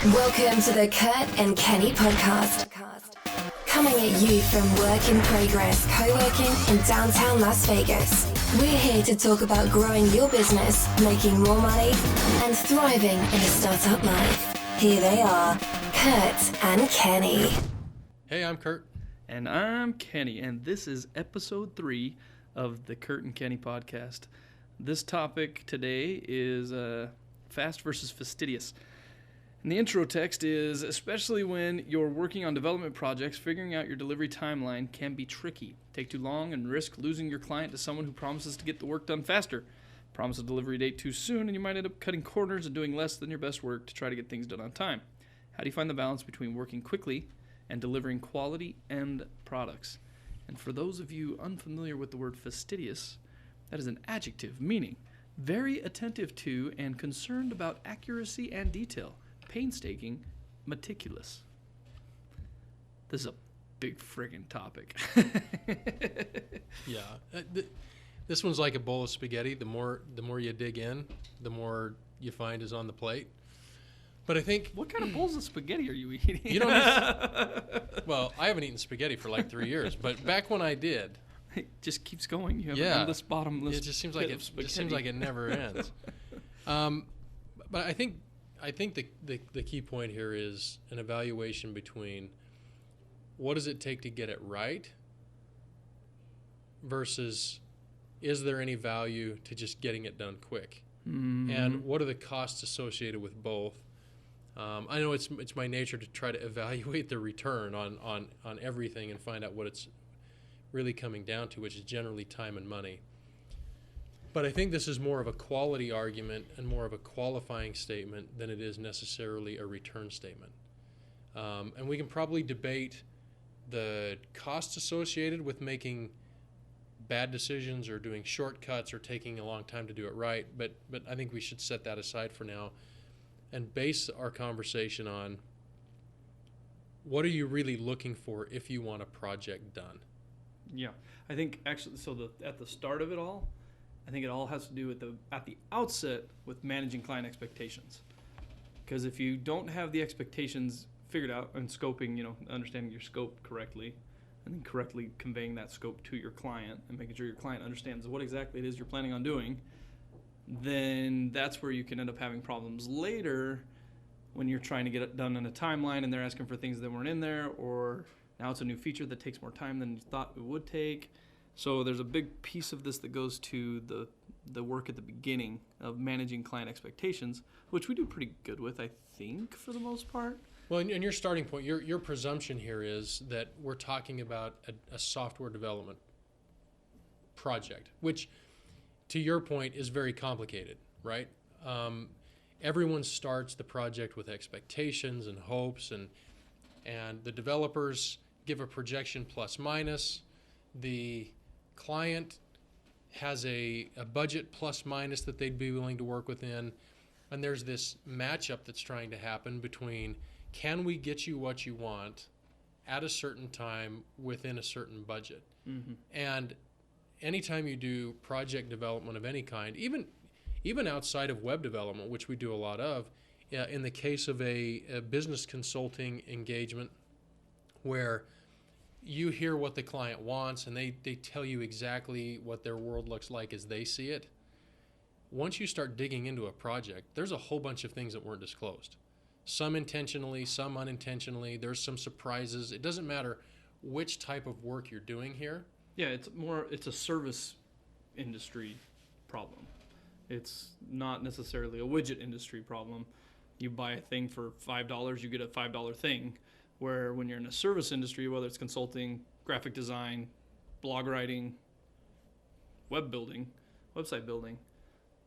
Welcome to the Kurt and Kenny podcast. Coming at you from Work in Progress co-working in downtown Las Vegas. We're here to talk about growing your business, making more money, and thriving in a startup life. Here they are, Kurt and Kenny. Hey, I'm Kurt. And I'm Kenny, and this is episode 3 of the Kurt and Kenny podcast. This topic today is fast versus fastidious. And the intro text is, especially when you're working on development projects, figuring out your delivery timeline can be tricky. Take too long and risk losing your client to someone who promises to get the work done faster. Promise a delivery date too soon, and you might end up cutting corners and doing less than your best work to try to get things done on time. How do you find the balance between working quickly and delivering quality end products? And for those of you unfamiliar with the word fastidious, that is an adjective meaning very attentive to and concerned about accuracy and detail. Painstaking, meticulous. This is a big friggin' topic. Yeah, this one's like a bowl of spaghetti. The more you dig in, the more you find is on the plate. But I think, What kind of bowls of spaghetti are you eating? you don't. Well, I haven't eaten spaghetti for like 3 years, but back when I did, It just keeps going. You have Yeah. an endless bottomless. it just seems like pit of spaghetti. it never ends. But I think the key point here is an evaluation between what does it take to get it right versus is there any value to just getting it done quick, and what are the costs associated with both. I know it's my nature to try to evaluate the return on everything and find out what it's really coming down to, which is generally time and money. But I think this is more of a quality argument and more of a qualifying statement than it is necessarily a return statement. And we can probably debate the costs associated with making bad decisions or doing shortcuts or taking a long time to do it right, but I think we should set that aside for now and base our conversation on what are you really looking for if you want a project done. Yeah, I think actually, at the start of it all, I think it all has to do with at the outset with managing client expectations. Because if you don't have the expectations figured out and scoping, understanding your scope correctly, and then correctly conveying that scope to your client and making sure your client understands what exactly it is you're planning on doing, then that's where you can end up having problems later when you're trying to get it done in a timeline and they're asking for things that weren't in there, or now it's a new feature that takes more time than you thought it would take. So there's a big piece of this that goes to the work at the beginning of managing client expectations, which we do pretty good with, I think, for the most part. Well, and your starting point, your presumption here is that we're talking about a software development project, which, to your point, is very complicated, right? Everyone starts the project with expectations and hopes, and the developers give a projection plus minus. The client has a budget plus minus that they'd be willing to work within, and there's this matchup that's trying to happen between can we get you what you want at a certain time within a certain budget. Mm-hmm. And anytime you do project development of any kind, even outside of web development, which we do a lot of, in the case of a business consulting engagement where you hear what the client wants and they tell you exactly what their world looks like as they see it. Once you start digging into a project, there's a whole bunch of things that weren't disclosed. Some intentionally, some unintentionally. There's some surprises. It doesn't matter which type of work you're doing here. Yeah, it's a service industry problem. It's not necessarily a widget industry problem. You buy a thing for $5, you get a $5 thing. Where when you're in a service industry, whether it's consulting, graphic design, blog writing, website building,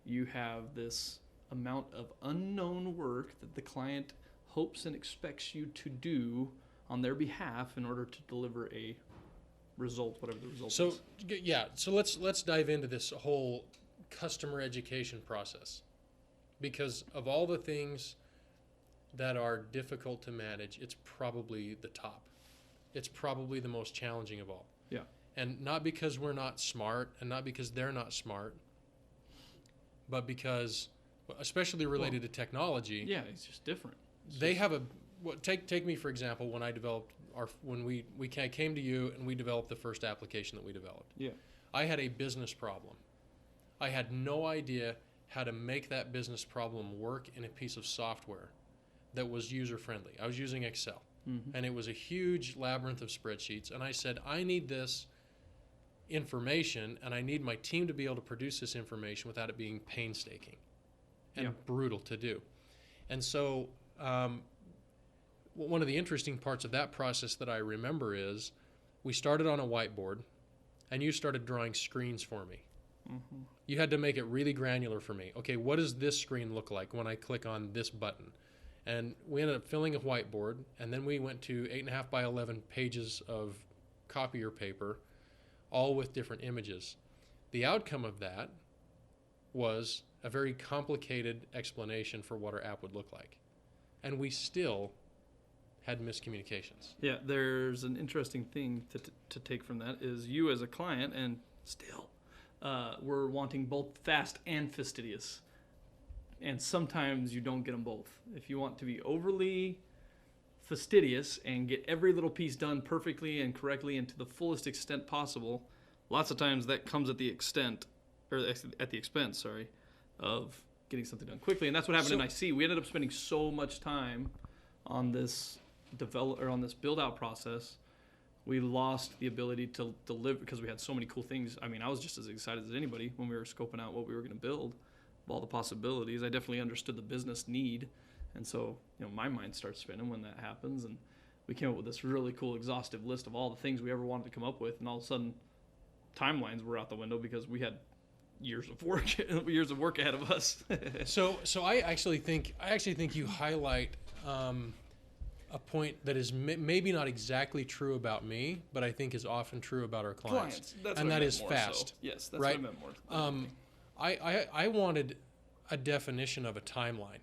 you have this amount of unknown work that the client hopes and expects you to do on their behalf in order to deliver a result, whatever the result is. So let's dive into this whole customer education process, because of all the things that are difficult to manage, it's probably the top. It's probably the most challenging of all. Yeah. And not because we're not smart and not because they're not smart, but because, especially related to technology. Yeah, it's just different. they have take me for example, when I developed when we came to you and we developed the first application that we developed. Yeah. I had a business problem. I had no idea how to make that business problem work in a piece of software that was user friendly. I was using Excel, and it was a huge labyrinth of spreadsheets, and I said, I need this information, and I need my team to be able to produce this information without it being painstaking and brutal to do. And so one of the interesting parts of that process that I remember is we started on a whiteboard, and you started drawing screens for me. You had to make it really granular for me. Okay, what does this screen look like when I click on this button? And we ended up filling a whiteboard, and then we went to 8.5 by 11 pages of copier paper, all with different images. The outcome of that was a very complicated explanation for what our app would look like. And we still had miscommunications. Yeah, there's an interesting thing to take from that is you as a client, and still, we're wanting both fast and fastidious. And sometimes you don't get them both. If you want to be overly fastidious and get every little piece done perfectly and correctly and to the fullest extent possible, lots of times that comes at the expense, of getting something done quickly. And that's what happened in IC. We ended up spending so much time on this build out process. We lost the ability to deliver because we had so many cool things. I mean, I was just as excited as anybody when we were scoping out what we were going to build, all the possibilities. I definitely understood the business need. And so, my mind starts spinning when that happens. And we came up with this really cool, exhaustive list of all the things we ever wanted to come up with. And all of a sudden, timelines were out the window because we had years of work ahead of us. So I actually think you highlight a point that is maybe not exactly true about me, but I think is often true about our clients. That's and what that I is meant fast. So. Yes, that's right? what I meant more. I wanted a definition of a timeline.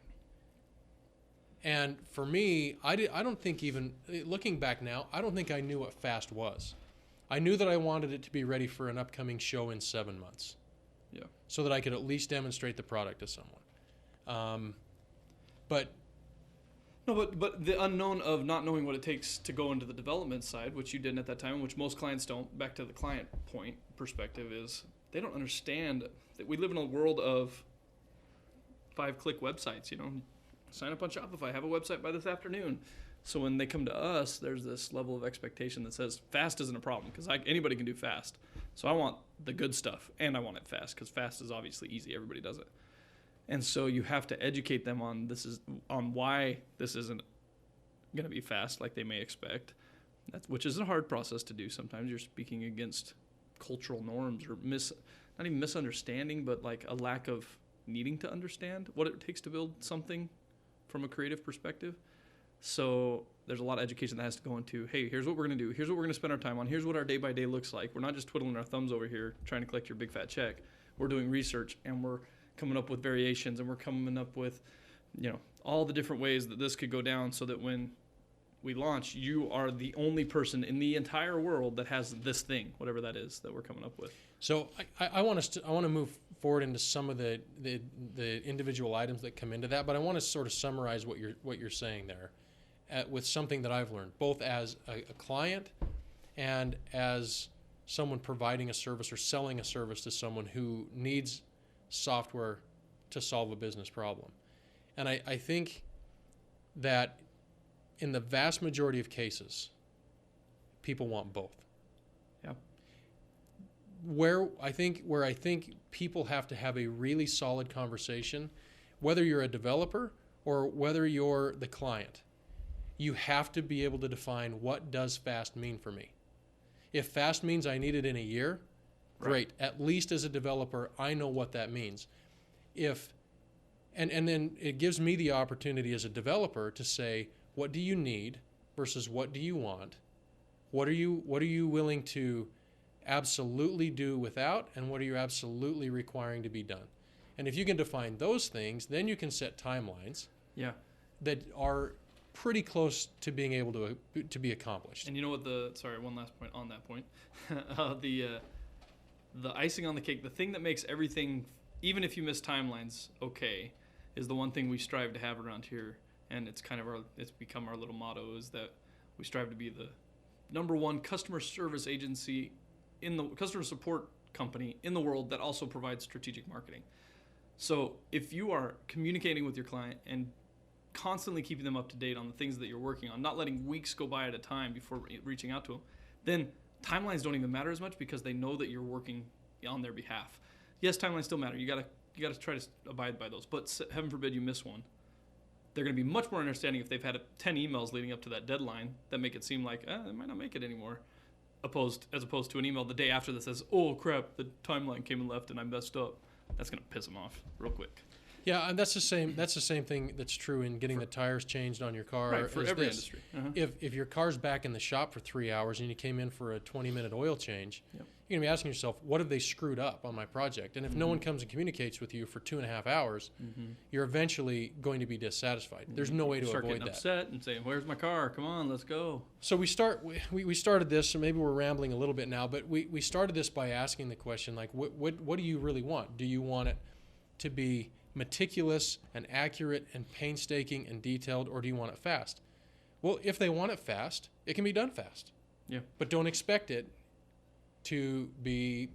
And for me, I don't think even, looking back now, I don't think I knew what fast was. I knew that I wanted it to be ready for an upcoming show in 7 months. Yeah. So that I could at least demonstrate the product to someone. But the unknown of not knowing what it takes to go into the development side, which you didn't at that time, which most clients don't, back to the client point perspective, is they don't understand that we live in a world of 5-click websites, sign up on Shopify, have a website by this afternoon. So when they come to us, there's this level of expectation that says fast isn't a problem because anybody can do fast. So I want the good stuff and I want it fast because fast is obviously easy. Everybody does it. And so you have to educate them on why this isn't going to be fast like they may expect, which is a hard process to do. Sometimes you're speaking against cultural norms or not even misunderstanding, but like a lack of needing to understand what it takes to build something from a creative perspective. So there's a lot of education that has to go into, hey, here's what we're going to do. Here's what we're going to spend our time on. Here's what our day-by-day looks like. We're not just twiddling our thumbs over here trying to collect your big fat check. We're doing research, and we're coming up with variations, and we're coming up with, all the different ways that this could go down so that when we launch, you are the only person in the entire world that has this thing, whatever that is that we're coming up with. So I want to move forward into some of the individual items that come into that, but I want to sort of summarize what you're saying there. With something that I've learned, both as a client and as someone providing a service or selling a service to someone who needs software to solve a business problem. And I think that in the vast majority of cases, people want both. Yeah. Where I think people have to have a really solid conversation, whether you're a developer or whether you're the client, you have to be able to define what does fast mean for me. If fast means I need it in a year, great. Right. At least as a developer, I know what that means. And then it gives me the opportunity as a developer to say, what do you need versus what do you want? What are you willing to absolutely do without, and what are you absolutely requiring to be done? And if you can define those things, then you can set timelines. Yeah. That are pretty close to being able to be accomplished. And you know what one last point on that point. The icing on the cake, the thing that makes everything, even if you miss timelines, okay, is the one thing we strive to have around here and it's become our little motto, is that we strive to be the number one customer service agency in the customer support company in the world that also provides strategic marketing. So if you are communicating with your client and constantly keeping them up to date on the things that you're working on, not letting weeks go by at a time before reaching out to them, then timelines don't even matter as much because they know that you're working on their behalf. Yes, timelines still matter. You gotta try to abide by those. But heaven forbid you miss one. They're going to be much more understanding if they've had 10 emails leading up to that deadline that make it seem like they might not make it anymore, as opposed to an email the day after that says, "Oh crap, the timeline came and left and I messed up." That's going to piss them off real quick. Yeah, and that's the same thing that's true in getting the tires changed on your car. Right, for every industry. Uh-huh. If your car's back in the shop for 3 hours and you came in for a 20-minute oil change, yep. You're going to be asking yourself, what have they screwed up on my project? And if no one comes and communicates with you for 2.5 hours, you're eventually going to be dissatisfied. There's no way to start avoid getting that. Upset and saying, "Where's my car? Come on, let's go." So we started this, and maybe we're rambling a little bit now, but we started this by asking the question, like, what do you really want? Do you want it to be meticulous and accurate and painstaking and detailed, or do you want it fast? Well, if they want it fast, it can be done fast. Yeah. But don't expect it to be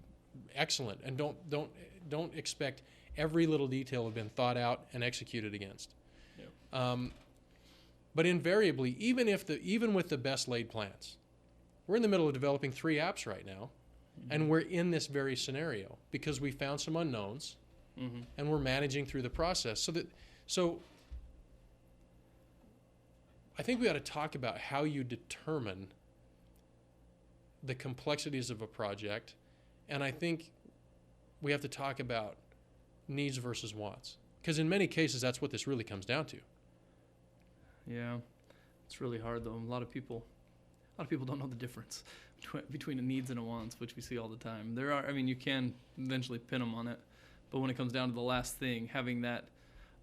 excellent, and don't expect every little detail to have been thought out and executed against. Yeah. But invariably, even with the best laid plans, we're in the middle of developing 3 apps right now, and we're in this very scenario because we found some unknowns, and we're managing through the process. So I think we ought to talk about how you determine the complexities of a project, and I think we have to talk about needs versus wants, because in many cases that's what this really comes down to. Yeah, it's really hard though. A lot of people don't know the difference between a needs and a wants, which we see all the time. You can eventually pin them on it, but when it comes down to the last thing, having that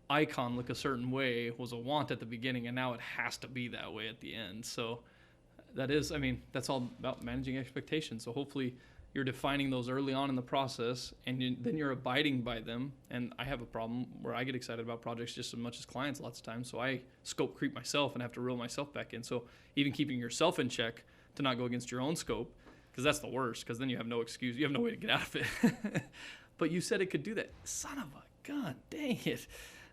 icon look a certain way was a want at the beginning, and now it has to be that way at the end. So that's all about managing expectations. So hopefully you're defining those early on in the process, and then you're abiding by them. And I have a problem where I get excited about projects just as much as clients lots of times. So I scope creep myself and have to reel myself back in. So even keeping yourself in check to not go against your own scope, because that's the worst, because then you have no excuse. You have no way to get out of it. But you said it could do that. Son of a gun, dang it.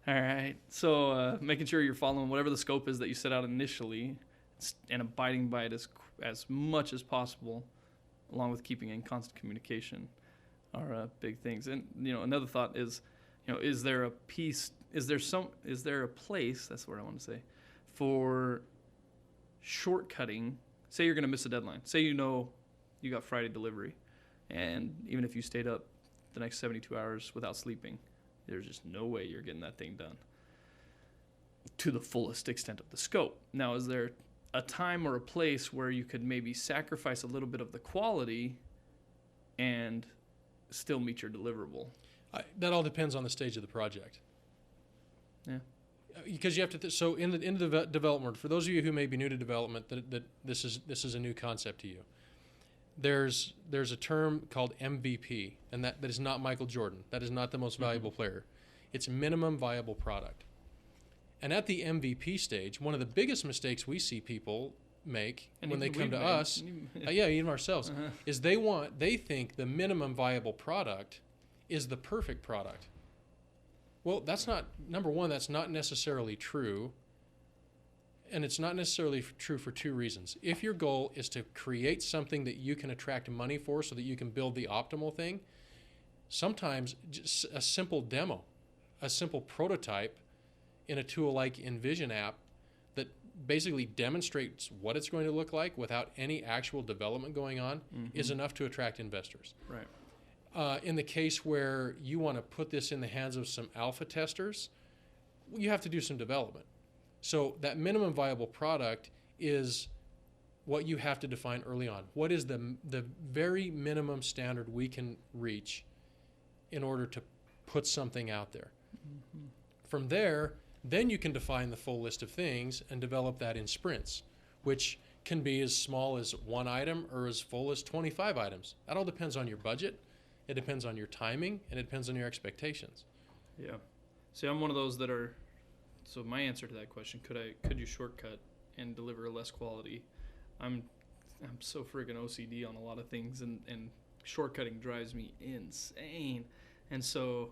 All right. So making sure you're following whatever the scope is that you set out initially, and abiding by it as much as possible, along with keeping in constant communication, are big things. And another thought is, is there a place? That's what I want to say, for shortcutting. Say you're going to miss a deadline. Say you got Friday delivery, and even if you stayed up the next 72 hours without sleeping, there's just no way you're getting that thing done to the fullest extent of the scope. Now, is there a time or a place where you could maybe sacrifice a little bit of the quality and still meet your deliverable? That all depends on the stage of the project. Yeah. Because you have to. So in the development, for those of you who may be new to development, that this is a new concept to you. There's a term called MVP, and that is not Michael Jordan. That is not the most valuable player. It's minimum viable product. And at the MVP stage, one of the biggest mistakes we see people make when they come to us, even ourselves, is they think the minimum viable product is the perfect product. Well, that's not, number one, that's not necessarily true. And it's not necessarily true for 2 reasons. If your goal is to create something that you can attract money for so that you can build the optimal thing, sometimes just a simple demo, a simple prototype in a tool like InVision app that basically demonstrates what it's going to look like without any actual development going on is enough to attract investors. Right. In the case where you want to put this in the hands of some alpha testers, you have to do some development. So that minimum viable product is what you have to define early on. What is the very minimum standard we can reach in order to put something out there? From there, then you can define the full list of things and develop that in sprints, which can be as small as 1 item or as full as 25 items. That all depends on your budget, it depends on your timing, and it depends on your expectations. Yeah. See, I'm one of those that are So my answer to that question, could you shortcut and deliver less quality? I'm so friggin' OCD on a lot of things, and shortcutting drives me insane. And so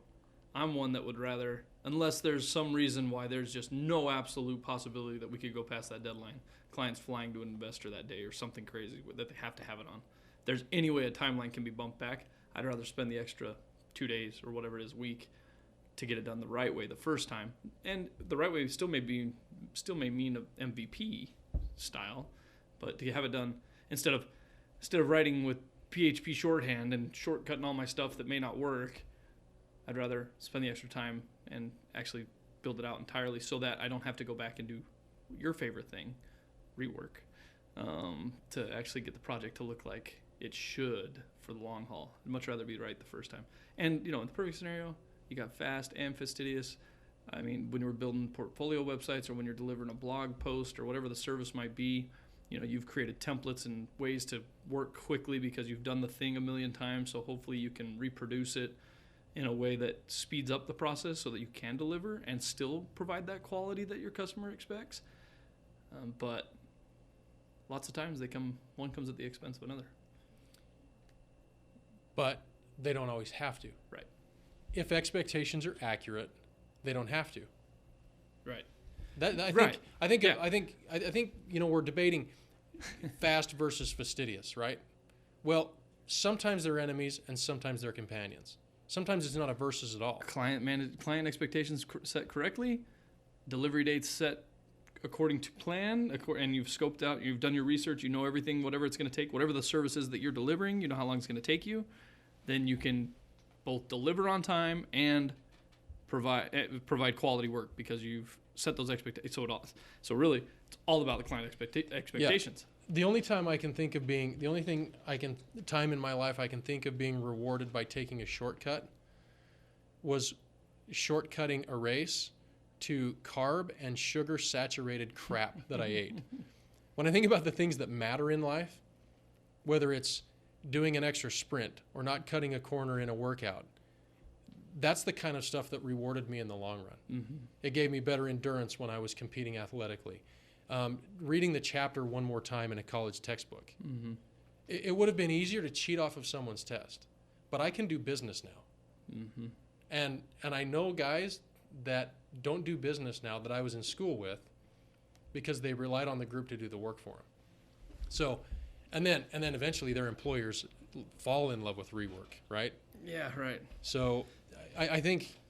I'm one that would rather, unless there's some reason why there's just no absolute possibility that we could go past that deadline, client's flying to an investor that day or something crazy that they have to have it on. There's any way a timeline can be bumped back, I'd rather spend the extra 2 days or whatever it is, week, to get it done the right way the first time. And the right way still may mean a MVP style, but to have it done instead of writing with PHP shorthand and shortcutting all my stuff that may not work, I'd rather spend the extra time and actually build it out entirely so that I don't have to go back and do your favorite thing, rework, to actually get the project to look like it should for the long haul. I'd much rather be right the first time. And, in the perfect scenario, you got Fast and Fastidious. I mean, when you're building portfolio websites or when you're delivering a blog post or whatever the service might be, you've created templates and ways to work quickly because you've done the thing a million times, so hopefully you can reproduce it in a way that speeds up the process so that you can deliver and still provide that quality that your customer expects. But lots of times one comes at the expense of another. But they don't always have to. Right. If expectations are accurate, they don't have to. Right. I think we're debating Fast versus Fastidious, right? Well, sometimes they're enemies and sometimes they're companions. Sometimes it's not a versus at all. Client expectations set correctly, delivery dates set according to plan, and you've scoped out, you've done your research, you know everything, whatever it's going to take, whatever the service is that you're delivering, you know how long it's going to take you, then you can both deliver on time and provide quality work because you've set those expectations. So really, it's all about the client expectations. Yeah. The only time in my life I can think of being rewarded by taking a shortcut was shortcutting a race to carb and sugar saturated crap that I ate. When I think about the things that matter in life, whether it's doing an extra sprint or not cutting a corner in a workout, that's the kind of stuff that rewarded me in the long run. Mm-hmm. It gave me better endurance when I was competing athletically. Reading the chapter one more time in a college textbook. Mm-hmm. It would have been easier to cheat off of someone's test, but I can do business now. Mm-hmm. And I know guys that don't do business now that I was in school with because they relied on the group to do the work for them. So, and then eventually their employers fall in love with rework, right? Yeah, right. So I think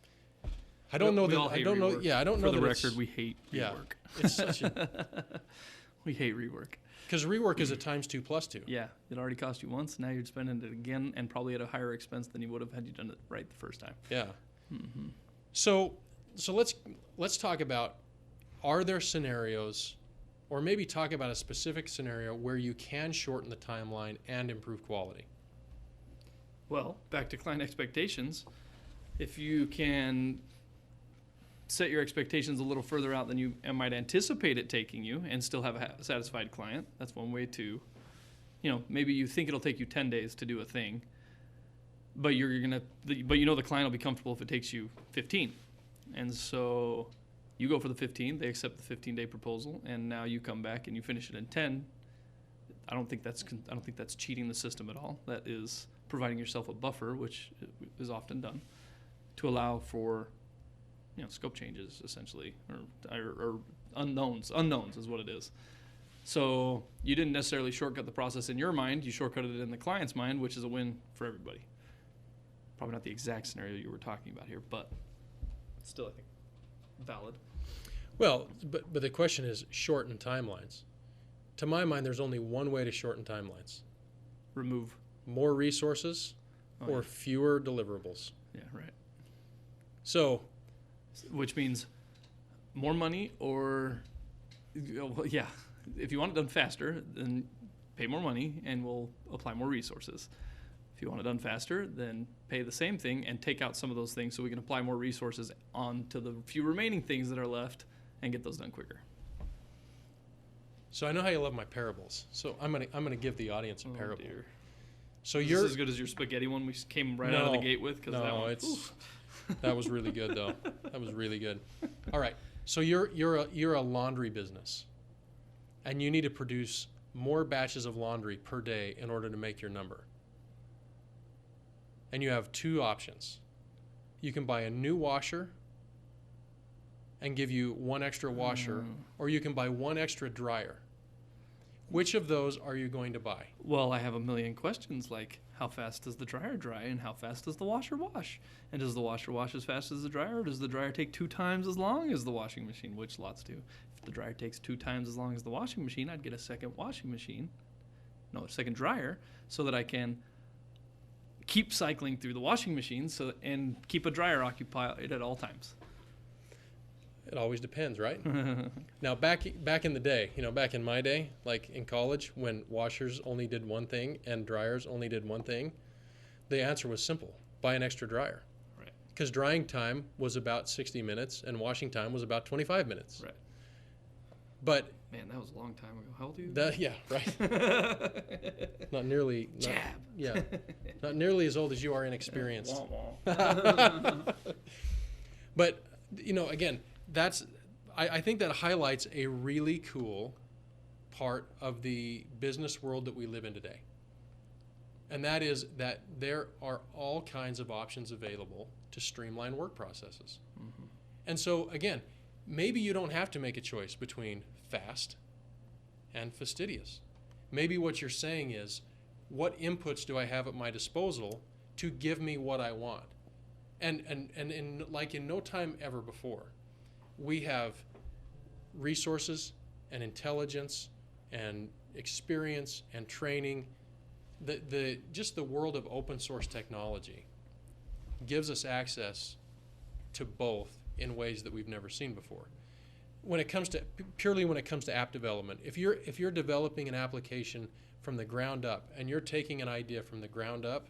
I don't know that I don't know. Yeah, I don't know. For the record, we hate rework. Yeah, it's such a we hate rework because rework is a times 2 plus 2. Yeah, it already cost you once. Now you're spending it again, and probably at a higher expense than you would have had you done it right the first time. Yeah. Mm-hmm. So let's talk about, are there scenarios, or maybe talk about a specific scenario where you can shorten the timeline and improve quality? Well, back to client expectations. If you can set your expectations a little further out than you might anticipate it taking you and still have a satisfied client, that's one way to, maybe you think it'll take you 10 days to do a thing, but the client will be comfortable if it takes you 15. And so you go for the 15, they accept the 15-day proposal, and now you come back and you finish it in 10. I don't think that's cheating the system at all. That is providing yourself a buffer, which is often done, to allow for scope changes, essentially, or unknowns. Unknowns is what it is. So you didn't necessarily shortcut the process in your mind. You shortcutted it in the client's mind, which is a win for everybody. Probably not the exact scenario you were talking about here, but still, I think, valid. Well, but the question is shorten timelines. To my mind, there's only one way to shorten timelines. Remove more resources or fewer deliverables. Yeah, right. So, which means more money or, if you want it done faster, then pay more money and we'll apply more resources. If you want it done faster, then pay the same thing and take out some of those things so we can apply more resources onto the few remaining things that are left and get those done quicker. So I know how you love my parables. So I'm gonna give the audience a parable. Dear. So is you're this as good as your spaghetti one we came right out of the gate with? That was really good though. That was really good. All right. So you're a laundry business, and you need to produce more batches of laundry per day in order to make your number. And you have two options. You can buy a new washer and give you one extra washer, or you can buy one extra dryer. Which of those are you going to buy? Well, I have a million questions like, how fast does the dryer dry and how fast does the washer wash? And does the washer wash as fast as the dryer, or does the dryer take 2 times as long as the washing machine, which lots do? If the dryer takes 2 times as long as the washing machine, I'd get a second dryer, so that I can keep cycling through the washing machine and keep a dryer occupied at all times. It always depends, right? Now, back in the day, back in my day, like in college, when washers only did one thing and dryers only did one thing, the answer was simple: buy an extra dryer. Right. Because drying time was about 60 minutes and washing time was about 25 minutes. Right. But man, that was a long time ago. How old are you? yeah, right. Not nearly. Not nearly as old as you are inexperienced. But again, I think that highlights a really cool part of the business world that we live in today. And that is that there are all kinds of options available to streamline work processes. Mm-hmm. And so, again, maybe you don't have to make a choice between fast and fastidious. Maybe what you're saying is, what inputs do I have at my disposal to give me what I want? And in no time ever before, we have resources and intelligence and experience and training. Just the world of open source technology gives us access to both in ways that we've never seen before. When it comes to app development, if you're developing an application from the ground up and you're taking an idea from the ground up,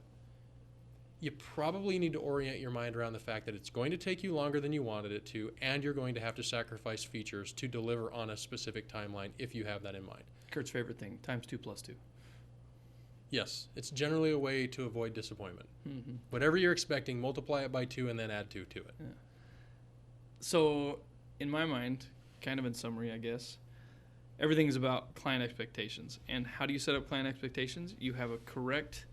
you probably need to orient your mind around the fact that it's going to take you longer than you wanted it to, and you're going to have to sacrifice features to deliver on a specific timeline if you have that in mind. Kurt's favorite thing, times 2 plus 2. Yes, it's generally a way to avoid disappointment. Mm-hmm. Whatever you're expecting, multiply it by 2 and then add 2 to it. Yeah. So, in my mind, kind of in summary, I guess, everything's about client expectations. And how do you set up client expectations? You have a correct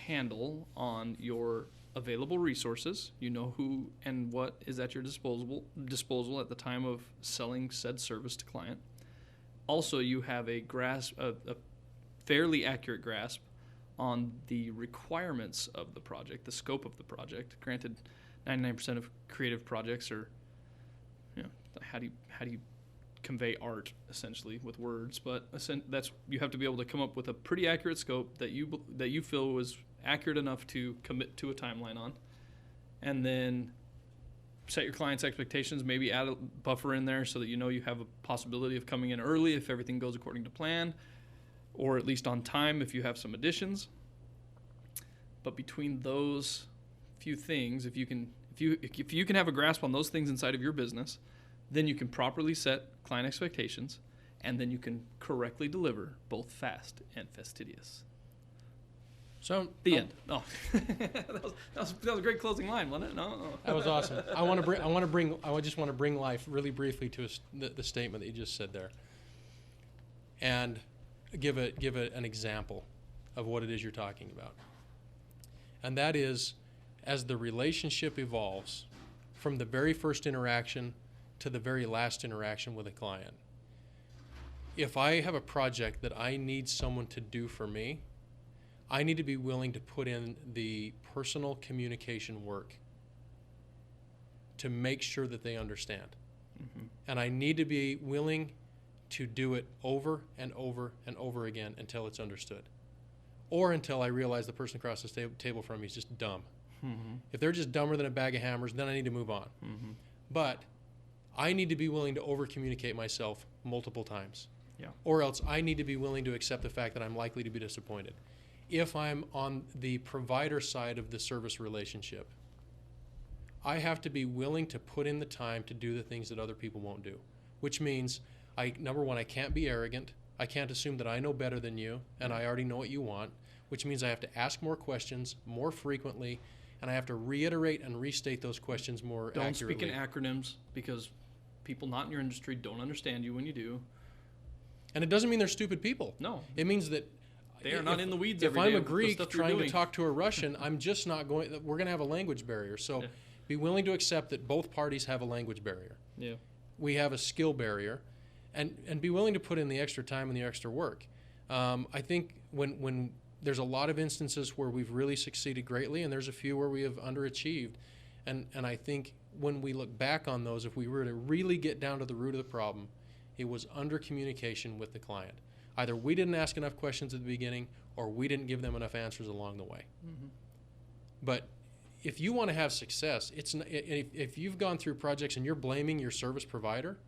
handle on your available resources. You know who and what is at your disposal at the time of selling said service to client. Also, you have a fairly accurate grasp on the requirements of the project, the scope of the project. Granted, 99% of creative projects are, how do you convey art essentially with words, but you have to be able to come up with a pretty accurate scope that you feel was accurate enough to commit to a timeline on, and then set your client's expectations, maybe add a buffer in there so that you have a possibility of coming in early if everything goes according to plan, or at least on time if you have some additions. But between those few things, if you can have a grasp on those things inside of your business, then you can properly set client expectations, and then you can correctly deliver both fast and fastidious. So the end. Oh, that was a great closing line, wasn't it? No. That was awesome. I just want to bring life really briefly to the statement that you just said there, and give an example of what it is you're talking about. And that is, as the relationship evolves from the very first interaction to the very last interaction with a client. If I have a project that I need someone to do for me, I need to be willing to put in the personal communication work to make sure that they understand. Mm-hmm. And I need to be willing to do it over and over and over again until it's understood. Or until I realize the person across the table from me is just dumb. Mm-hmm. If they're just dumber than a bag of hammers, then I need to move on. Mm-hmm. But I need to be willing to over-communicate myself multiple times. Yeah. Or else I need to be willing to accept the fact that I'm likely to be disappointed. If I'm on the provider side of the service relationship, I have to be willing to put in the time to do the things that other people won't do, which means, number one, I can't be arrogant. I can't assume that I know better than you and I already know what you want, which means I have to ask more questions more frequently, and I have to reiterate and restate those questions more accurately. Don't speak in acronyms, because people not in your industry don't understand you when you do. And it doesn't mean they're stupid people. No. It means that They are not in the weeds if every I'm day a with the Greek stuff you're trying to doing. talk to a Russian, I'm just not going. We're going to have a language barrier. So be willing to accept that both parties have a language barrier. Yeah. We have a skill barrier, and be willing to put in the extra time and the extra work. I think when there's a lot of instances where we've really succeeded greatly, and there's a few where we have underachieved, and I think when we look back on those, if we were to really get down to the root of the problem, it was under communication with the client. Either we didn't ask enough questions at the beginning, or we didn't give them enough answers along the way. Mm-hmm. But if you want to have success, if you've gone through projects and you're blaming your service provider,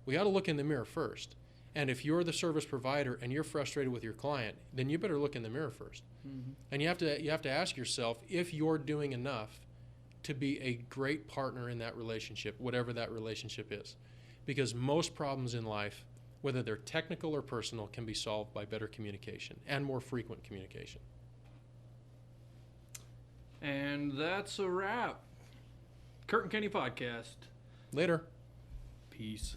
we ought to look in the mirror first. And if you're the service provider and you're frustrated with your client, then you better look in the mirror first. Mm-hmm. And you have to ask yourself if you're doing enough to be a great partner in that relationship, whatever that relationship is. Because most problems in life, whether they're technical or personal, can be solved by better communication and more frequent communication. And that's a wrap. Kurt and Kenny Podcast. Later. Peace.